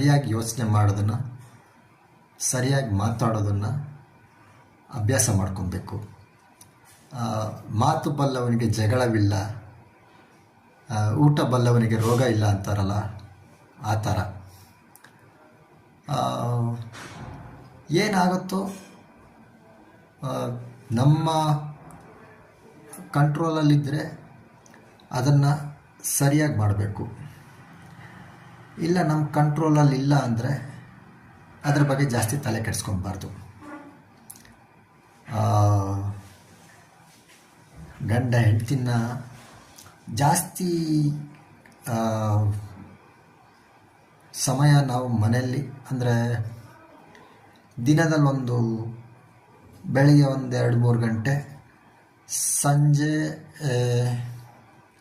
ಸರಿಯಾಗಿ ಯೋಚನೆ ಮಾಡೋದನ್ನು, ಸರಿಯಾಗಿ ಮಾತಾಡೋದನ್ನು ಅಭ್ಯಾಸ ಮಾಡ್ಕೊಬೇಕು. ಮಾತು ಬಲ್ಲವನಿಗೆ ಜಗಳವಿಲ್ಲ, ಊಟ ಬಲ್ಲವನಿಗೆ ರೋಗ ಇಲ್ಲ ಅಂತಾರಲ್ಲ, ಆ ಥರ ಏನಾಗುತ್ತೋ ನಮ್ಮ ಕಂಟ್ರೋಲಲ್ಲಿದ್ದರೆ ಅದನ್ನು ಸರಿಯಾಗಿ ಮಾಡಬೇಕು. ಇಲ್ಲ ನಮ್ಮ ಕಂಟ್ರೋಲಲ್ಲಿ ಇಲ್ಲ ಅಂದರೆ ಅದ್ರ ಬಗ್ಗೆ ಜಾಸ್ತಿ ತಲೆ ಕೆಡಿಸ್ಕೊಬಾರ್ದು. ಗಂಡ ಹೆಂಡ್ತಿನ ಜಾಸ್ತಿ ಸಮಯ ನಾವು ಮನೆಯಲ್ಲಿ ಅಂದರೆ ದಿನದಲ್ಲೊಂದು ಬೆಳಿಗ್ಗೆ 2-3 ಗಂಟೆ, ಸಂಜೆ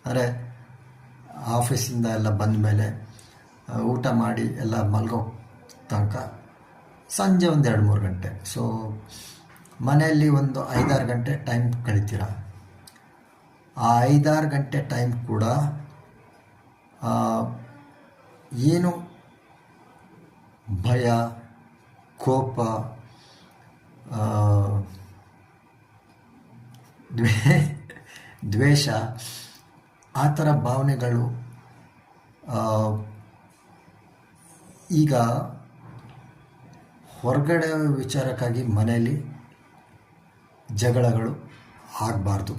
ಅಂದರೆ ಆಫೀಸಿಂದ ಎಲ್ಲ ಬಂದ ಮೇಲೆ ಊಟ ಮಾಡಿ ಎಲ್ಲ ಮಲಗೋ ತನಕ ಸಂಜೆ 2-3 ಗಂಟೆ. ಸೊ ಮನೆಯಲ್ಲಿ ಒಂದು 5-6 ಗಂಟೆ ಟೈಮ್ ಕಳಿತೀರ. ಆ 5-6 ಗಂಟೆ ಟೈಮ್ ಕೂಡ ಏನು ಭಯ, ಕೋಪ, ದ್ವೇಷ ಆ ಥರ ಭಾವನೆಗಳು ಈಗ ಹೊರಗಡೆ ವಿಚಾರಕ್ಕಾಗಿ ಮನೆಯಲ್ಲಿ ಜಗಳಗಳು ಆಗಬಾರ್ದು.